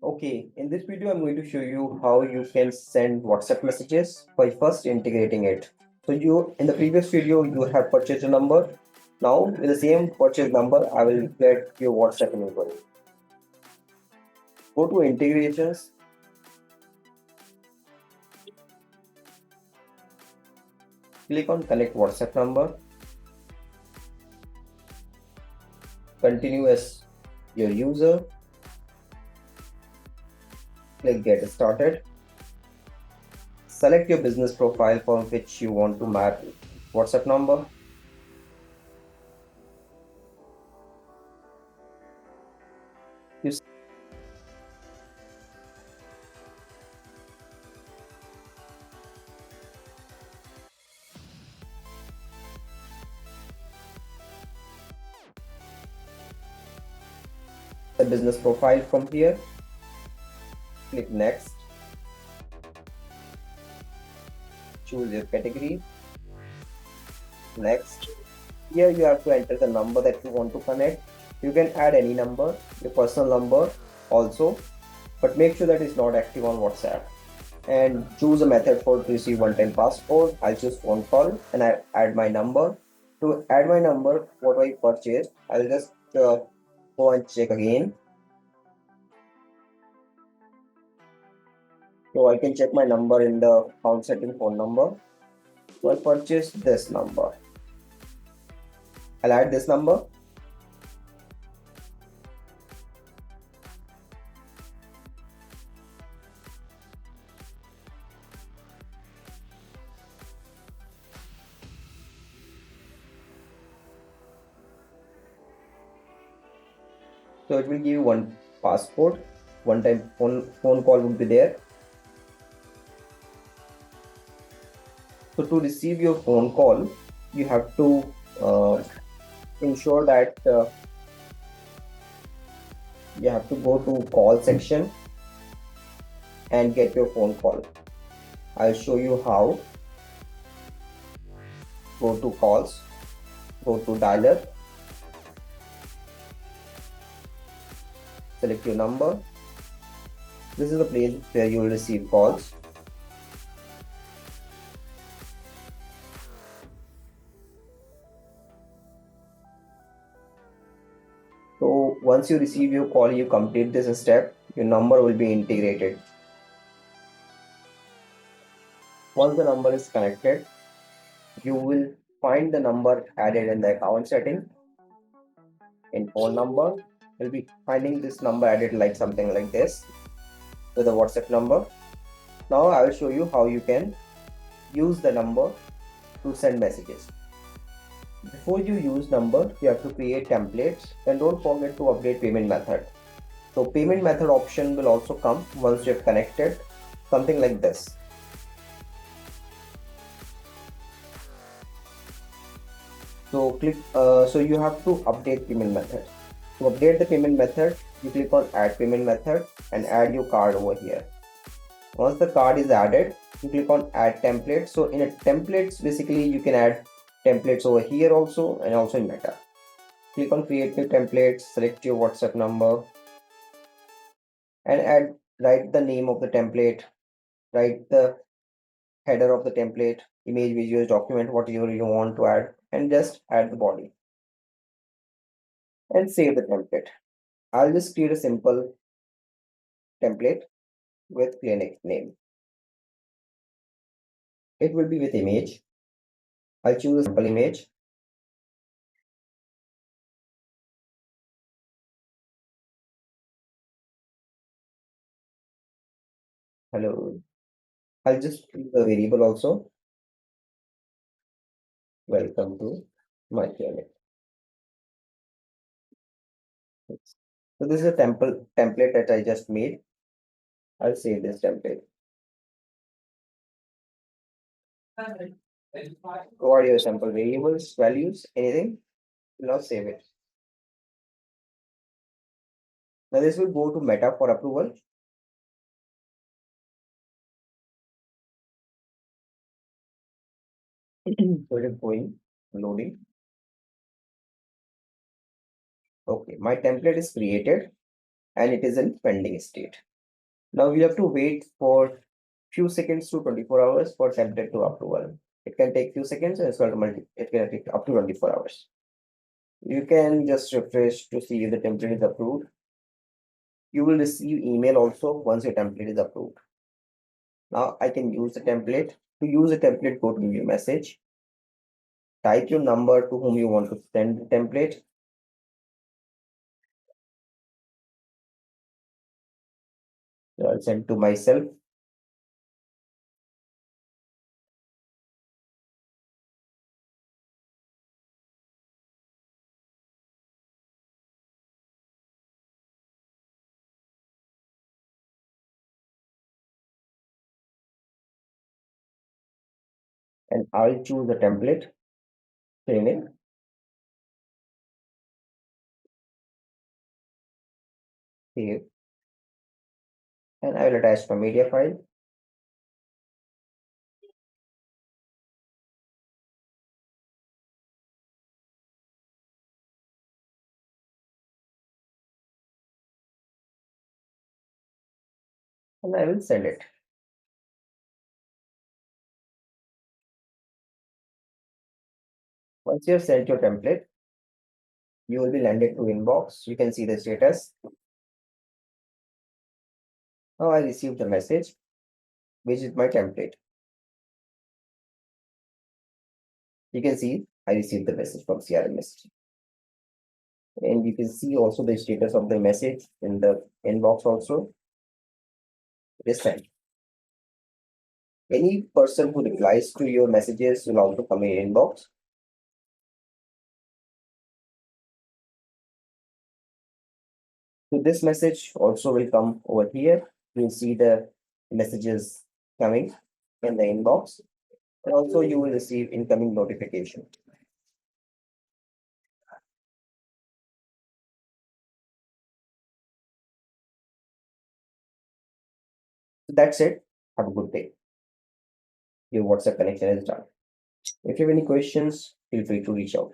Okay, in this video, I'm going to show you how you can send WhatsApp messages by first integrating it. So in the previous video, you have purchased a number. Now with the same purchase number, I will get your WhatsApp enabled. Go to integrations, click on connect WhatsApp number, continue as your user, click get started. Select your business profile for which you want to map WhatsApp number. You the business profile from here, click next, choose your category, next. Here you have to enter the number that you want to connect. You can add any number, your personal number also, but make sure that it's not active on WhatsApp. And choose a method for to receive one-time passcode. I'll choose phone call and I add my number. To add my number, what I purchased, I'll just go and check again. So I can check my number in the account setting phone number. So I purchased this number. I'll add this number. So it will give you one passport, one time phone call would be there. So to receive your phone call, you have to ensure that you have to go to call section and get your phone call. I'll show you how. Go to calls, go to dialer, select your number. This is the place where you will receive calls. So once you receive your call, you complete this step, your number will be integrated. Once the number is connected, you will find the number added in the account setting. In phone number, you'll be finding this number added like something like this with a WhatsApp number. Now I will show you how you can use the number to send messages. Before you use number, you have to create templates and don't forget to update payment method. So payment method option will also come once you have connected, something like this. So so you have to update payment method. To update the payment method, you click on add payment method and add your card over here. Once the card is added, you click on add template. So in a templates, basically you can add templates over here also and also in Meta. Click on create new template, select your WhatsApp number and write the name of the template, write the header of the template, image, visuals, document, whatever you want to add, and just add the body and save the template. I'll just create a simple template with clinic name. It will be with image. I'll choose a simple image. Hello. I'll just choose a variable also. Welcome to my clinic. So this is a template that I just made. I'll save this template. What are your sample variables, values, anything? Now save it. Now this will go to Meta for approval. So it is going, loading. Okay, my template is created and it is in pending state. Now you have to wait for few seconds to 24 hours for template to approval. It can take few seconds as well. It can take up to 24 hours. You can just refresh to see if the template is approved. You will receive email also once your template is approved. Now I can use the template. To use a template, go to new message, type your number to whom you want to send the template. So I'll send to myself and I'll choose the template, save it, save, and I will attach my media file and I will send it. Once you have sent your template, you will be landed to inbox. You can see the status. Now I received the message, which is my template. You can see I received the message from CRM message. And you can see also the status of the message in the inbox also. It is sent. Any person who replies to your messages will also come in inbox. So this message also will come over here. You'll see the messages coming in the inbox. And also you will receive incoming notification. So that's it. Have a good day. Your WhatsApp connection is done. If you have any questions, feel free to reach out.